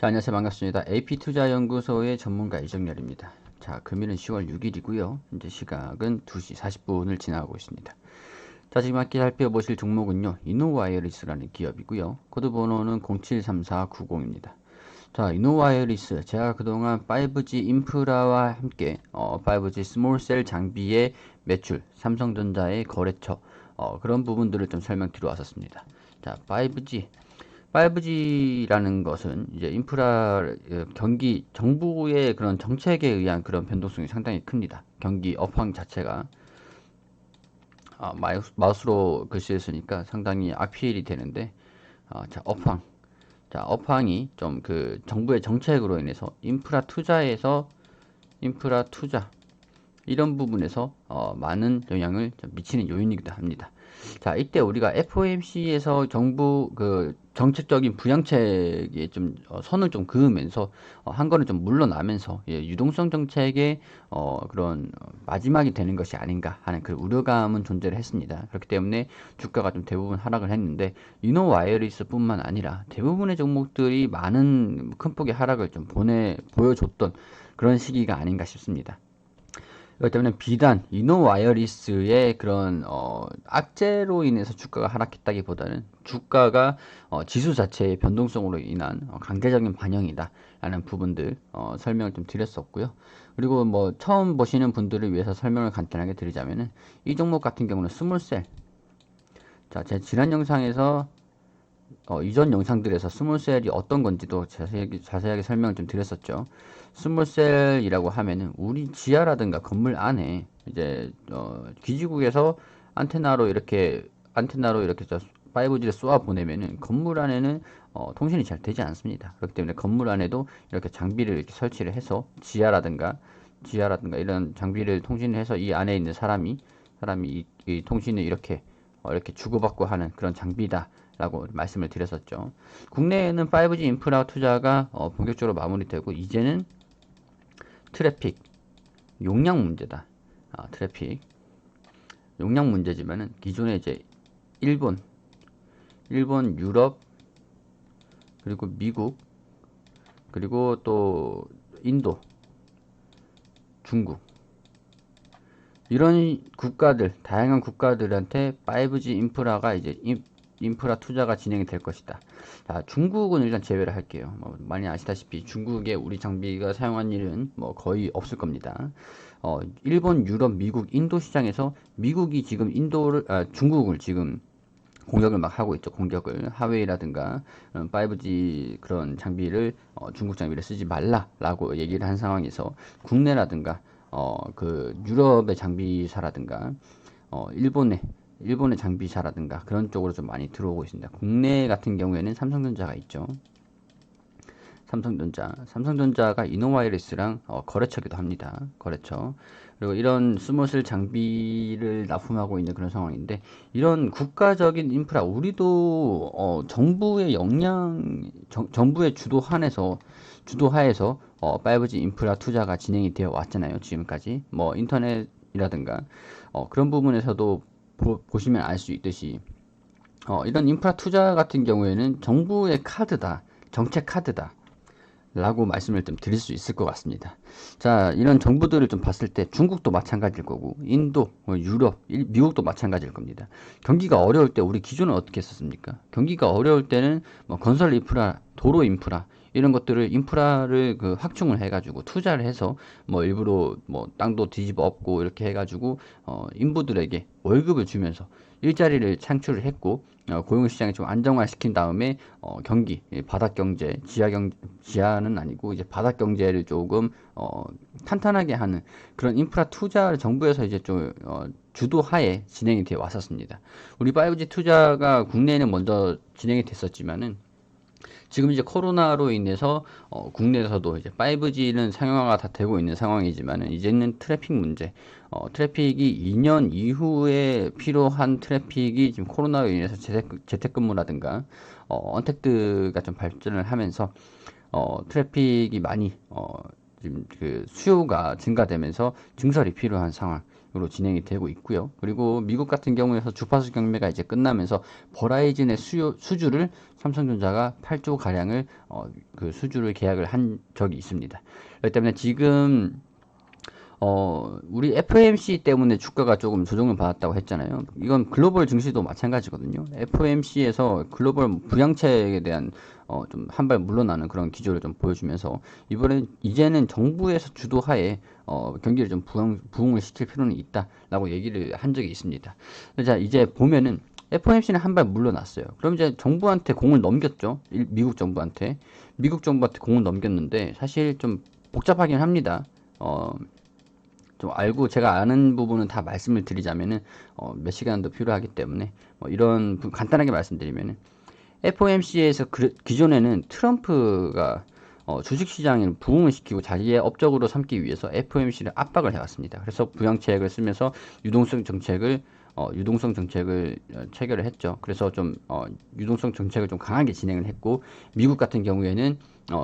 자, 안녕하세요. 반갑습니다. AP투자연구소의 전문가 이정열입니다. 자, 금일은 10월 6일이고요. 현재 시각은 2시 40분을 지나고 있습니다. 자, 지금 함께 살펴보실 종목은요. 이노와이어리스라는 기업이고요. 코드 번호는 073490입니다. 자, 이노와이어리스. 제가 그동안 5G 인프라와 함께 5G 스몰셀 장비의 매출, 삼성전자의 거래처, 그런 부분들을 좀 설명드려 왔었습니다. 자, 5G라는 것은 이제 인프라 경기 정부의 그런 정책에 의한 그런 변동성이 상당히 큽니다. 경기 업황 자체가 마우스로 글씨를 쓰니까 상당히 악필이 되는데 자 업황이 좀 그 정부의 정책으로 인해서 인프라 투자 이런 부분에서 많은 영향을 좀 미치는 요인이기도 합니다. 자, 이때 우리가 FOMC에서 정부 그 정책적인 부양책에 좀 선을 좀 그으면서 한 거는 좀 물러나면서 유동성 정책의 그런 마지막이 되는 것이 아닌가 하는 그 우려감은 존재를 했습니다. 그렇기 때문에 주가가 좀 대부분 하락을 했는데 이노 와이어리스뿐만 아니라 대부분의 종목들이 많은 큰 폭의 하락을 좀 보여줬던 그런 시기가 아닌가 싶습니다. 그렇기 때문에 비단 이노와이어리스의 그런 악재로 인해서 주가가 하락했다기보다는 주가가 지수 자체의 변동성으로 인한 강제적인 반영이다라는 부분들 설명을 좀 드렸었고요. 그리고 뭐 처음 보시는 분들을 위해서 설명을 간단하게 드리자면은 이 종목 같은 경우는 스몰셀. 자, 제 지난 영상에서 이전 영상들에서 스몰셀이 어떤 건지도 자세하게 설명을 좀 드렸었죠. 스몰셀이라고 하면은 우리 지하라든가 건물 안에 이제 기지국에서 안테나로 이렇게 5G를 쏘아 보내면은 건물 안에는 통신이 잘 되지 않습니다. 그렇기 때문에 건물 안에도 이렇게 장비를 이렇게 설치를 해서 지하라든가 이런 장비를 통신해서 이 안에 있는 사람이 이 통신을 이렇게 주고받고 하는 그런 장비다라고 말씀을 드렸었죠. 국내에는 5G 인프라 투자가 본격적으로 마무리되고 이제는 트래픽, 용량 문제다. 트래픽, 용량 문제지만은 기존에 이제 일본, 유럽, 그리고 미국, 그리고 또 인도, 중국 이런 국가들, 다양한 국가들한테 5G 인프라가 이제 인프라 투자가 진행이 될 것이다. 자, 중국은 일단 제외를 할게요. 많이 아시다시피 중국에 우리 장비가 사용한 일은 거의 없을 겁니다. 일본, 유럽, 미국, 인도 시장에서 미국이 지금 중국을 지금 공격을 막 하고 있죠. 공격을 하웨이라든가 5G 그런 장비를 중국 장비를 쓰지 말라라고 얘기를 한 상황에서 국내라든가 그 유럽의 장비사라든가 일본의 장비사라든가 그런 쪽으로 좀 많이 들어오고 있습니다. 국내 같은 경우에는 삼성전자가 있죠. 삼성전자가 이노와이어리스랑 거래처기도 합니다. 거래처. 그리고 이런 스몰셀 장비를 납품하고 있는 그런 상황인데 이런 국가적인 인프라 우리도 정부의 정부의 주도하에서 5G 인프라 투자가 진행이 되어 왔잖아요. 지금까지 뭐 인터넷이라든가 그런 부분에서도 보시면 알 수 있듯이 이런 인프라 투자 같은 경우에는 정부의 카드다, 정책 카드다. 라고 말씀을 좀 드릴 수 있을 것 같습니다. 자, 이런 정부들을 좀 봤을 때 중국도 마찬가지일 거고, 인도, 유럽, 미국도 마찬가지일 겁니다. 경기가 어려울 때 우리 기존은 어떻게 했었습니까? 경기가 어려울 때는 건설 인프라, 도로 인프라, 이런 것들을 인프라를 그 확충을 해가지고 투자를 해서 일부러 땅도 뒤집어 엎고 이렇게 해가지고 인부들에게 월급을 주면서 일자리를 창출을 했고 고용시장을 좀 안정화시킨 다음에 경기 바닥 경제 지하는 아니고 이제 바닥 경제를 조금 탄탄하게 하는 그런 인프라 투자를 정부에서 이제 좀 주도하에 진행이 되어 왔었습니다. 우리 5G 투자가 국내에는 먼저 진행이 됐었지만은 지금 이제 코로나로 인해서 국내에서도 이제 5G는 상용화가 다 되고 있는 상황이지만 이제는 트래픽 문제, 트래픽이 2년 이후에 필요한 트래픽이 지금 코로나로 인해서 재택근무라든가 언택트가 좀 발전을 하면서 트래픽이 많이 지금 그 수요가 증가되면서 증설이 필요한 상황. 으로 진행이 되고 있고요. 그리고 미국 같은 경우에서 주파수 경매가 이제 끝나면서 버라이즌의 수주를 삼성전자가 8조 가량을 그 수주를 계약을 한 적이 있습니다. 그렇기 때문에 지금 우리 FOMC 때문에 주가가 조금 조정을 받았다고 했잖아요. 이건 글로벌 증시도 마찬가지거든요. FOMC에서 글로벌 부양책에 대한 좀 한 발 물러나는 그런 기조를 좀 보여주면서 이제는 정부에서 주도하에 경기를 좀 부흥을 시킬 필요는 있다라고 얘기를 한 적이 있습니다. 자, 이제 보면은 FOMC는 한 발 물러났어요. 그럼 이제 정부한테 공을 넘겼죠. 미국 정부한테. 미국 정부한테 공을 넘겼는데 사실 좀 복잡하긴 합니다. 좀 알고 제가 아는 부분은 다 말씀을 드리자면은 몇 시간도 필요하기 때문에 이런 간단하게 말씀드리면은 FOMC에서 기존에는 트럼프가 주식시장을 부흥을 시키고 자기의 업적으로 삼기 위해서 FOMC를 압박을 해왔습니다. 그래서 부양책을 쓰면서 유동성 정책을 체결을 했죠. 그래서 좀 유동성 정책을 좀 강하게 진행을 했고 미국 같은 경우에는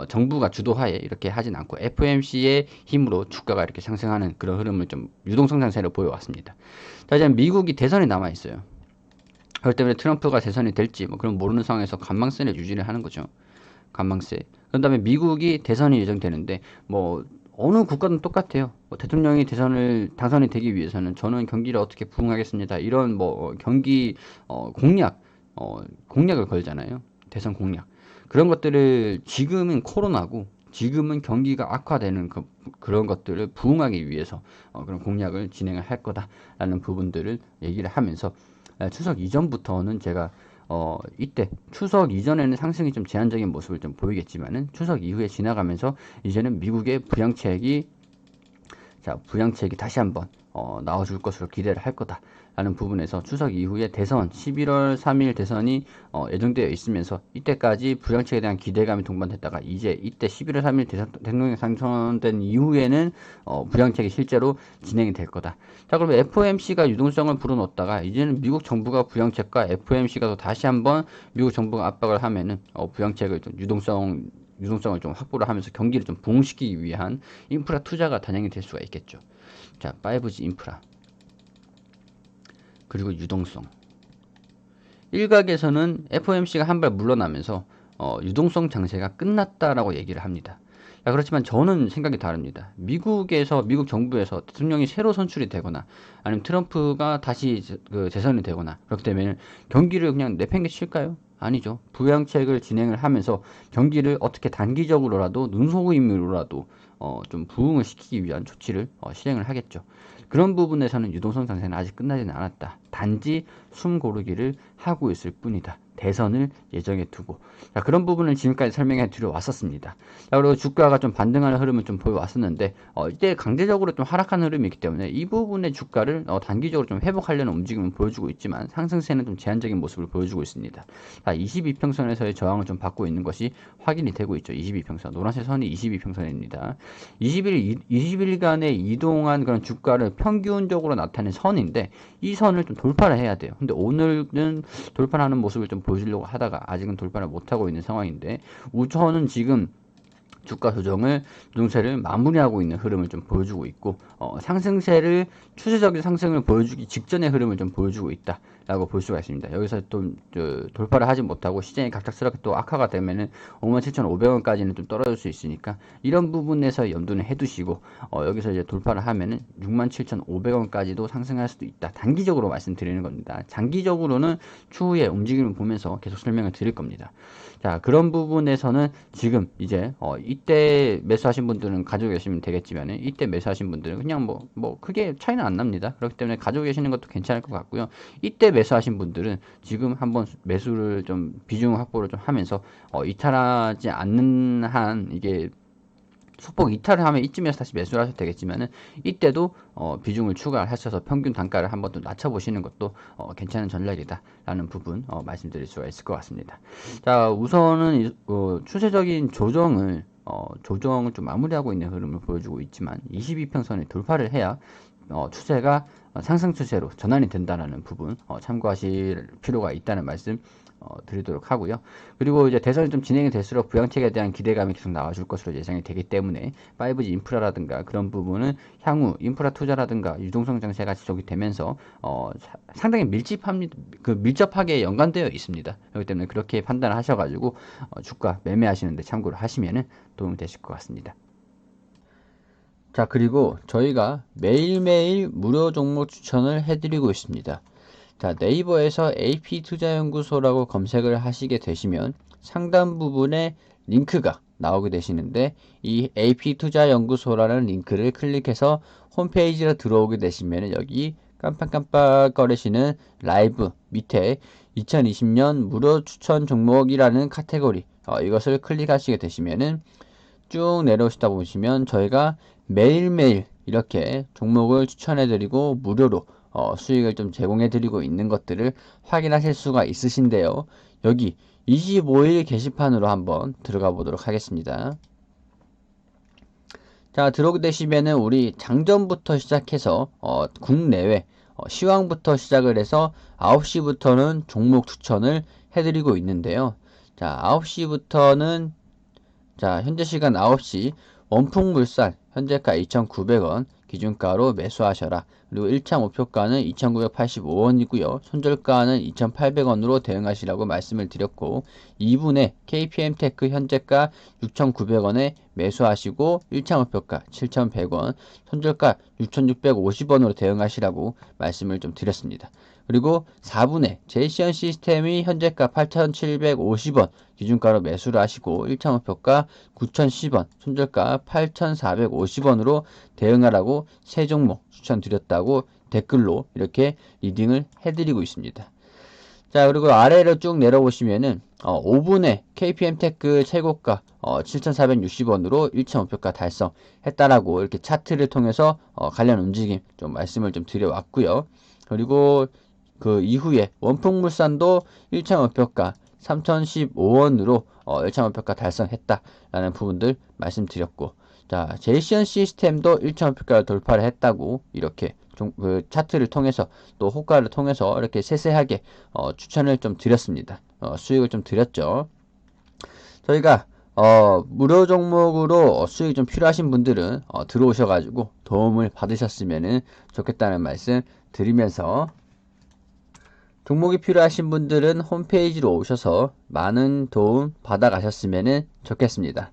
정부가 주도하에 이렇게 하진 않고 FOMC의 힘으로 주가가 이렇게 상승하는 그런 흐름을 좀 유동성 상세로 보여왔습니다. 자, 이제 미국이 대선이 남아 있어요. 그렇기 때문에 트럼프가 대선이 될지 뭐 그런 모르는 상황에서 관망세를 유지를 하는 거죠. 관망세. 그런 다음에 미국이 대선이 예정되는데 뭐 어느 국가든 똑같아요. 대통령이 당선이 되기 위해서는 저는 경기를 어떻게 부흥하겠습니다. 이런 뭐 경기 공약을 걸잖아요. 대선 공약. 그런 것들을 지금은 코로나고 지금은 경기가 악화되는 그런 것들을 부응하기 위해서 그런 공약을 진행을 할 거다라는 부분들을 얘기를 하면서 추석 이전부터는 제가 이때 추석 이전에는 상승이 좀 제한적인 모습을 좀 보이겠지만은 추석 이후에 지나가면서 이제는 미국의 부양책이 다시 한번 나와줄 것으로 기대를 할 거다라는 부분에서 추석 이후에 대선 11월 3일 대선이 예정되어 있으면서 이때까지 부양책에 대한 기대감이 동반됐다가 이제 이때 11월 3일 대통령 당선된 이후에는 부양책이 실제로 진행이 될 거다. 자, 그러면 FOMC가 유동성을 불어넣었다가 이제는 미국 정부가 부양책과 FOMC가 또 다시 한번 미국 정부가 압박을 하면은 부양책을 좀 유동성을 좀 확보를 하면서 경기를 좀 부흥시키기 위한 인프라 투자가 단행이 될 수가 있겠죠. 자, 5G 인프라 그리고 유동성. 일각에서는 FOMC가 한 발 물러나면서 유동성 장세가 끝났다라고 얘기를 합니다. 야, 그렇지만 저는 생각이 다릅니다. 미국 정부에서 대통령이 새로 선출이 되거나 아니면 트럼프가 다시 재선이 되거나 그렇기 때문에 경기를 그냥 내팽개칠까요? 아니죠. 부양책을 진행을 하면서 경기를 어떻게 단기적으로라도 눈속임으로라도 좀 부흥을 시키기 위한 조치를 실행을 하겠죠. 그런 부분에서는 유동성 상세는 아직 끝나지는 않았다. 단지 숨 고르기를 하고 있을 뿐이다. 대선을 예정해 두고. 자, 그런 부분을 지금까지 설명해 드려 왔었습니다. 자, 그리고 주가가 좀 반등하는 흐름을 좀 보여왔었는데, 이때 강제적으로 좀 하락하는 흐름이 있기 때문에 이 부분의 주가를 단기적으로 좀 회복하려는 움직임을 보여주고 있지만 상승세는 좀 제한적인 모습을 보여주고 있습니다. 자, 22평선에서의 저항을 좀 받고 있는 것이 확인이 되고 있죠. 22평선. 노란색 선이 22평선입니다. 20일간의 이동한 그런 주가를 평균적으로 나타낸 선인데 이 선을 좀 돌파를 해야 돼요. 근데 오늘은 돌파하는 모습을 좀 보여주려고 하다가 아직은 돌파를 못하고 있는 상황인데 우선은 지금 주가 조정세를 마무리하고 있는 흐름을 좀 보여주고 있고 상승세를 추세적인 상승을 보여주기 직전의 흐름을 좀 보여주고 있다라고 볼 수가 있습니다. 여기서 또 돌파를 하지 못하고 시장이 갑작스럽게 또 악화가 되면은 57,500원까지는 좀 떨어질 수 있으니까 이런 부분에서 염두는 해두시고 여기서 이제 돌파를 하면은 67,500원까지도 상승할 수도 있다. 단기적으로 말씀드리는 겁니다. 장기적으로는 추후에 움직임을 보면서 계속 설명을 드릴 겁니다. 자, 그런 부분에서는 지금 이제 이때 매수하신 분들은 가지고 계시면 되겠지만 이때 매수하신 분들은 그냥 뭐 크게 차이는 안 납니다. 그렇기 때문에 가지고 계시는 것도 괜찮을 것 같고요. 이때 매수하신 분들은 지금 한번 매수를 좀 비중 확보를 좀 하면서 이탈하지 않는 한 이게 소폭 이탈을 하면 이쯤에서 다시 매수를 하셔도 되겠지만은 이때도 비중을 추가하셔서 평균 단가를 한번 또 낮춰보시는 것도 괜찮은 전략이다라는 부분 말씀드릴 수가 있을 것 같습니다. 자, 우선은 추세적인 조정을 좀 마무리하고 있는 흐름을 보여주고 있지만 22평선을 돌파를 해야 추세가 상승 추세로 전환이 된다는 부분 참고하실 필요가 있다는 말씀 드리도록 하고요. 그리고 이제 대선이 좀 진행이 될수록 부양책에 대한 기대감이 계속 나와줄 것으로 예상이 되기 때문에 5G 인프라라든가 그런 부분은 향후 인프라 투자라든가 유동성 장세가 지속이 되면서 상당히 밀접하게 연관되어 있습니다. 그렇기 때문에 그렇게 판단을 하셔가지고 주가 매매하시는데 참고를 하시면은 도움이 되실 것 같습니다. 자, 그리고 저희가 매일매일 무료 종목 추천을 해드리고 있습니다. 자, 네이버에서 AP투자연구소라고 검색을 하시게 되시면 상단 부분에 링크가 나오게 되시는데, 이 AP투자연구소라는 링크를 클릭해서 홈페이지로 들어오게 되시면 여기 깜빡깜빡거리시는 라이브 밑에 2020년 무료 추천 종목이라는 카테고리, 이것을 클릭하시게 되시면은 쭉 내려오시다 보시면 저희가 매일매일 이렇게 종목을 추천해드리고 무료로 수익을 좀 제공해드리고 있는 것들을 확인하실 수가 있으신데요. 여기 25일 게시판으로 한번 들어가 보도록 하겠습니다. 자, 들어오게 되시면은 우리 장전부터 시작해서 국내외 시황부터 시작을 해서 9시부터는 종목 추천을 해드리고 있는데요. 자, 9시부터는 자, 현재 시간 9시 원풍물산 현재가 2,900원 기준가로 매수하셔라. 그리고 1차 목표가는 2,985원이고요. 손절가는 2,800원으로 대응하시라고 말씀을 드렸고, 2분에 KPM테크 현재가 6,900원에 매수하시고 1차 목표가 7,100원, 손절가 6,650원으로 대응하시라고 말씀을 좀 드렸습니다. 그리고 4분에 제이시언 시스템이 현재가 8,750원 기준가로 매수를 하시고 1차 목표가 9,010원, 손절가 8,450원으로 대응하라고 세 종목 추천드렸다고 댓글로 이렇게 리딩을 해드리고 있습니다. 자, 그리고 아래로 쭉 내려보시면은 5분에 KPM테크 최고가 7,460원으로 1차 목표가 달성했다라고 이렇게 차트를 통해서 관련 움직임 좀 말씀을 좀 드려왔고요. 그리고 그 이후에 원풍물산도 1차 목표가 3,015원으로 1차 목표가 달성했다라는 부분들 말씀드렸고, 자, 제이시언 시스템도 1차 목표가를 돌파를 했다고 이렇게 그 차트를 통해서 또 호가를 통해서 이렇게 세세하게 추천을 좀 드렸습니다. 수익을 좀 드렸죠. 저희가 무료 종목으로 수익이 좀 필요하신 분들은 들어오셔가지고 도움을 받으셨으면 좋겠다는 말씀 드리면서, 종목이 필요하신 분들은 홈페이지로 오셔서 많은 도움 받아 가셨으면 좋겠습니다.